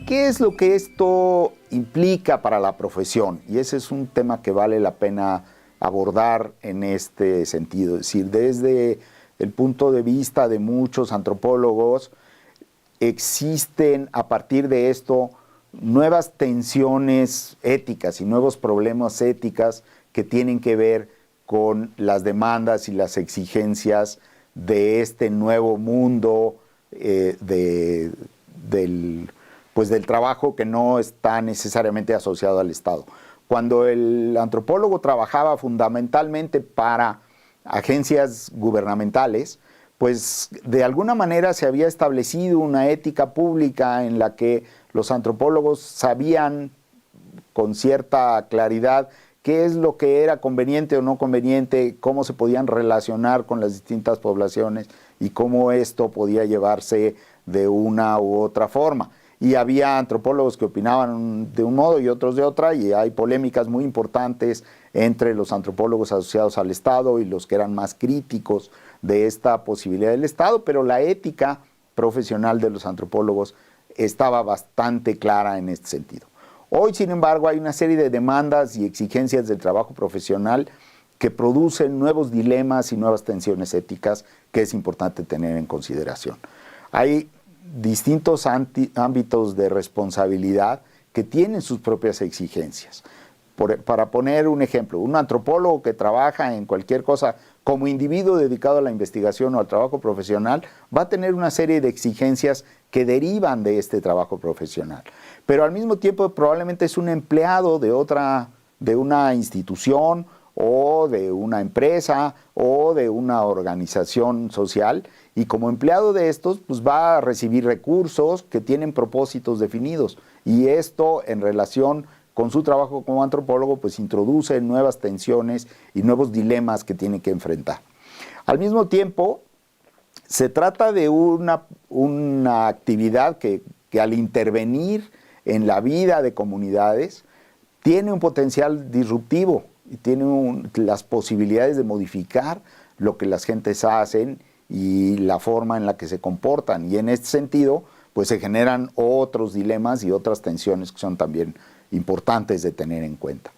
¿Qué es lo que esto implica para la profesión? Y ese es un tema que vale la pena abordar en este sentido. Es decir, desde el punto de vista de muchos antropólogos, existen a partir de esto nuevas tensiones éticas y nuevos problemas éticas que tienen que ver con las demandas y las exigencias de este nuevo mundo del trabajo que no está necesariamente asociado al Estado. Cuando el antropólogo trabajaba fundamentalmente para agencias gubernamentales, pues de alguna manera se había establecido una ética pública en la que los antropólogos sabían con cierta claridad qué es lo que era conveniente o no conveniente, cómo se podían relacionar con las distintas poblaciones y cómo esto podía llevarse de una u otra forma. Y había antropólogos que opinaban de un modo y otros de otra, y hay polémicas muy importantes entre los antropólogos asociados al Estado y los que eran más críticos de esta posibilidad del Estado, pero la ética profesional de los antropólogos estaba bastante clara en este sentido. Hoy, sin embargo, hay una serie de demandas y exigencias del trabajo profesional que producen nuevos dilemas y nuevas tensiones éticas que es importante tener en consideración. Hay distintos ámbitos de responsabilidad que tienen sus propias exigencias. Para poner un ejemplo, un antropólogo que trabaja en cualquier cosa como individuo dedicado a la investigación o al trabajo profesional va a tener una serie de exigencias que derivan de este trabajo profesional. Pero al mismo tiempo probablemente es un empleado de una institución o de una empresa o de una organización social, y como empleado de estos pues va a recibir recursos que tienen propósitos definidos, y esto en relación con su trabajo como antropólogo pues introduce nuevas tensiones y nuevos dilemas que tiene que enfrentar. Al mismo tiempo se trata de una actividad que al intervenir en la vida de comunidades tiene un potencial disruptivo y tiene las posibilidades de modificar lo que las gentes hacen y la forma en la que se comportan. Y en este sentido, pues se generan otros dilemas y otras tensiones que son también importantes de tener en cuenta.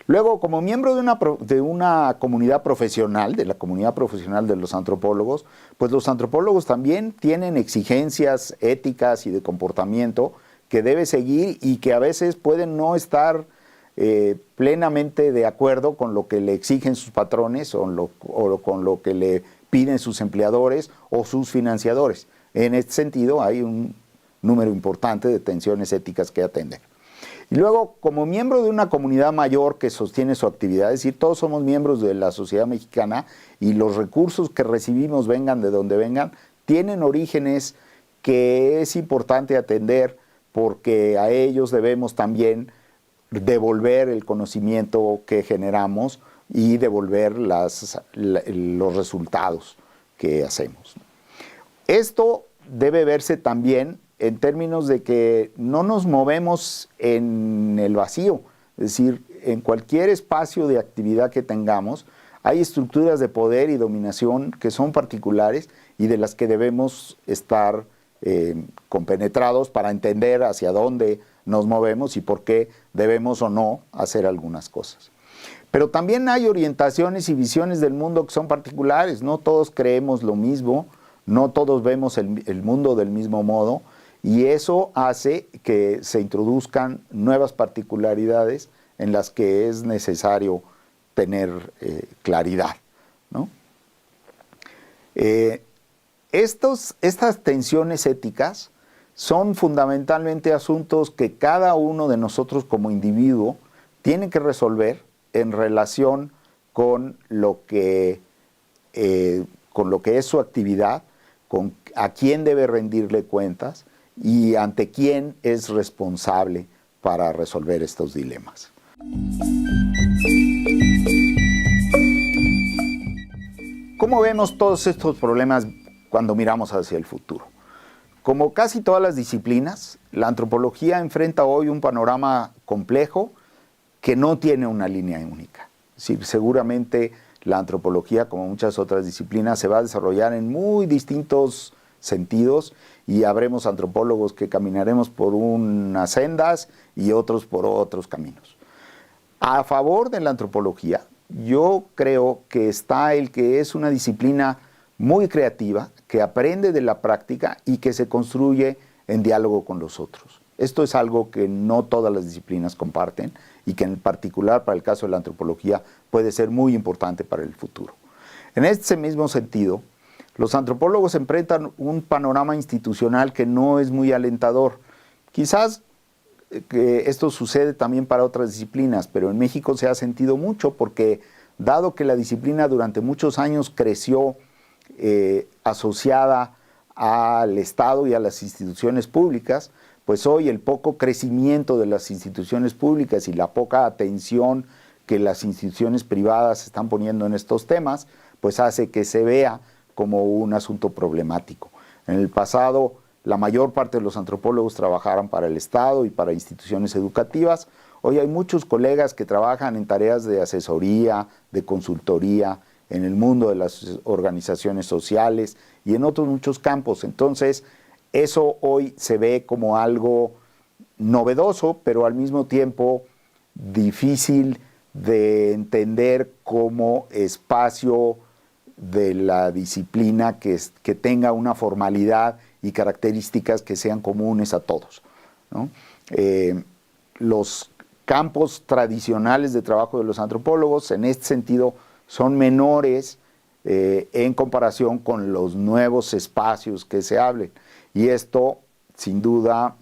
Luego, como miembro de una comunidad profesional, de la comunidad profesional de los antropólogos, pues los antropólogos también tienen exigencias éticas y de comportamiento que debe seguir y que a veces pueden no estar plenamente de acuerdo con lo que le exigen sus patrones o con lo que le piden sus empleadores o sus financiadores. En este sentido hay un número importante de tensiones éticas que atender. Y luego, como miembro de una comunidad mayor que sostiene su actividad, es decir, todos somos miembros de la sociedad mexicana y los recursos que recibimos, vengan de donde vengan, tienen orígenes que es importante atender porque a ellos debemos también devolver el conocimiento que generamos y devolver los resultados que hacemos. Esto debe verse también en términos de que no nos movemos en el vacío, es decir, en cualquier espacio de actividad que tengamos, hay estructuras de poder y dominación que son particulares y de las que debemos estar compenetrados para entender hacia dónde nos movemos y por qué debemos o no hacer algunas cosas. Pero también hay orientaciones y visiones del mundo que son particulares, no todos creemos lo mismo, no todos vemos el mundo del mismo modo, y eso hace que se introduzcan nuevas particularidades en las que es necesario tener claridad, ¿no? Estas tensiones éticas son fundamentalmente asuntos que cada uno de nosotros como individuo tiene que resolver en relación con lo que es su actividad, con a quién debe rendirle cuentas y ante quién es responsable para resolver estos dilemas. ¿Cómo vemos todos estos problemas cuando miramos hacia el futuro? Como casi todas las disciplinas, la antropología enfrenta hoy un panorama complejo que no tiene una línea única. Es decir, seguramente la antropología, como muchas otras disciplinas, se va a desarrollar en muy distintos sentidos y habremos antropólogos que caminaremos por unas sendas y otros por otros caminos. A favor de la antropología, yo creo que está el que es una disciplina muy creativa, que aprende de la práctica y que se construye en diálogo con los otros. Esto es algo que no todas las disciplinas comparten y que en particular para el caso de la antropología puede ser muy importante para el futuro. En este mismo sentido, los antropólogos enfrentan un panorama institucional que no es muy alentador. Quizás que esto sucede también para otras disciplinas, pero en México se ha sentido mucho porque dado que la disciplina durante muchos años creció asociada al Estado y a las instituciones públicas, pues hoy el poco crecimiento de las instituciones públicas y la poca atención que las instituciones privadas están poniendo en estos temas, pues hace que se vea como un asunto problemático. En el pasado, la mayor parte de los antropólogos trabajaron para el Estado y para instituciones educativas. Hoy hay muchos colegas que trabajan en tareas de asesoría, de consultoría, en el mundo de las organizaciones sociales y en otros muchos campos. Entonces, eso hoy se ve como algo novedoso, pero al mismo tiempo difícil de entender como espacio de la disciplina que tenga una formalidad y características que sean comunes a todos, ¿no? Los campos tradicionales de trabajo de los antropólogos en este sentido son menores en comparación con los nuevos espacios que se abren. Y esto, sin duda,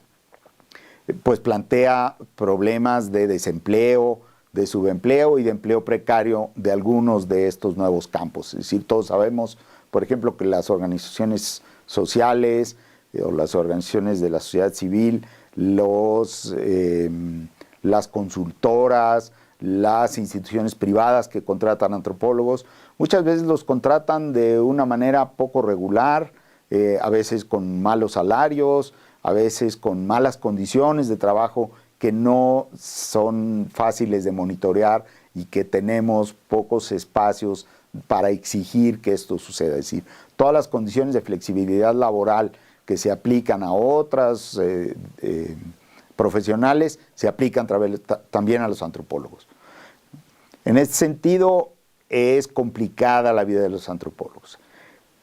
pues plantea problemas de desempleo, de subempleo y de empleo precario de algunos de estos nuevos campos. Es decir, todos sabemos, por ejemplo, que las organizaciones sociales o las organizaciones de la sociedad civil, las consultoras, las instituciones privadas que contratan antropólogos, muchas veces los contratan de una manera poco regular, a veces con malos salarios, a veces con malas condiciones de trabajo que no son fáciles de monitorear y que tenemos pocos espacios para exigir que esto suceda. Es decir, todas las condiciones de flexibilidad laboral que se aplican a otras profesionales se aplican también a los antropólogos. En este sentido, es complicada la vida de los antropólogos.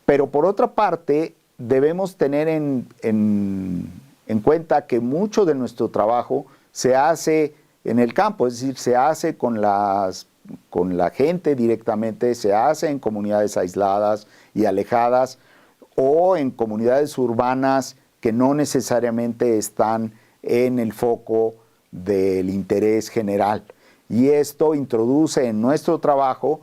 Pero por otra parte, debemos tener en cuenta que mucho de nuestro trabajo se hace en el campo, es decir, se hace con la gente directamente, se hace en comunidades aisladas y alejadas o en comunidades urbanas que no necesariamente están en el foco del interés general. Y esto introduce en nuestro trabajo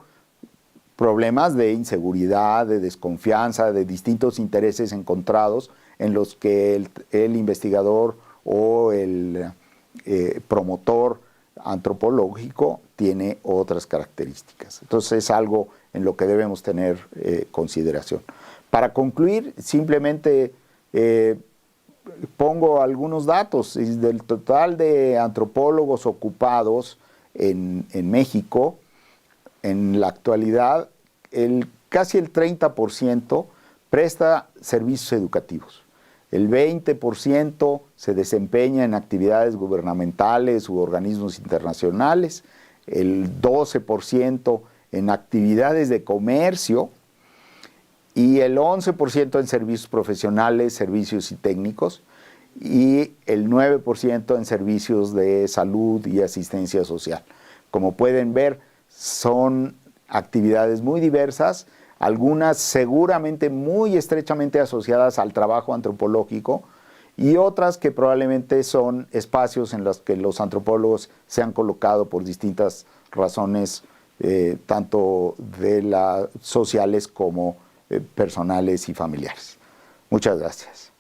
problemas de inseguridad, de desconfianza, de distintos intereses encontrados en los que el investigador o el promotor antropológico tiene otras características. Entonces es algo en lo que debemos tener consideración. Para concluir, simplemente pongo algunos datos. Del total de antropólogos ocupados en México, en la actualidad, casi el 30% presta servicios educativos. El 20% se desempeña en actividades gubernamentales u organismos internacionales, el 12% en actividades de comercio y el 11% en servicios profesionales, servicios y técnicos, y el 9% en servicios de salud y asistencia social. Como pueden ver, son actividades muy diversas, algunas seguramente muy estrechamente asociadas al trabajo antropológico y otras que probablemente son espacios en los que los antropólogos se han colocado por distintas razones, tanto sociales como personales y familiares. Muchas gracias.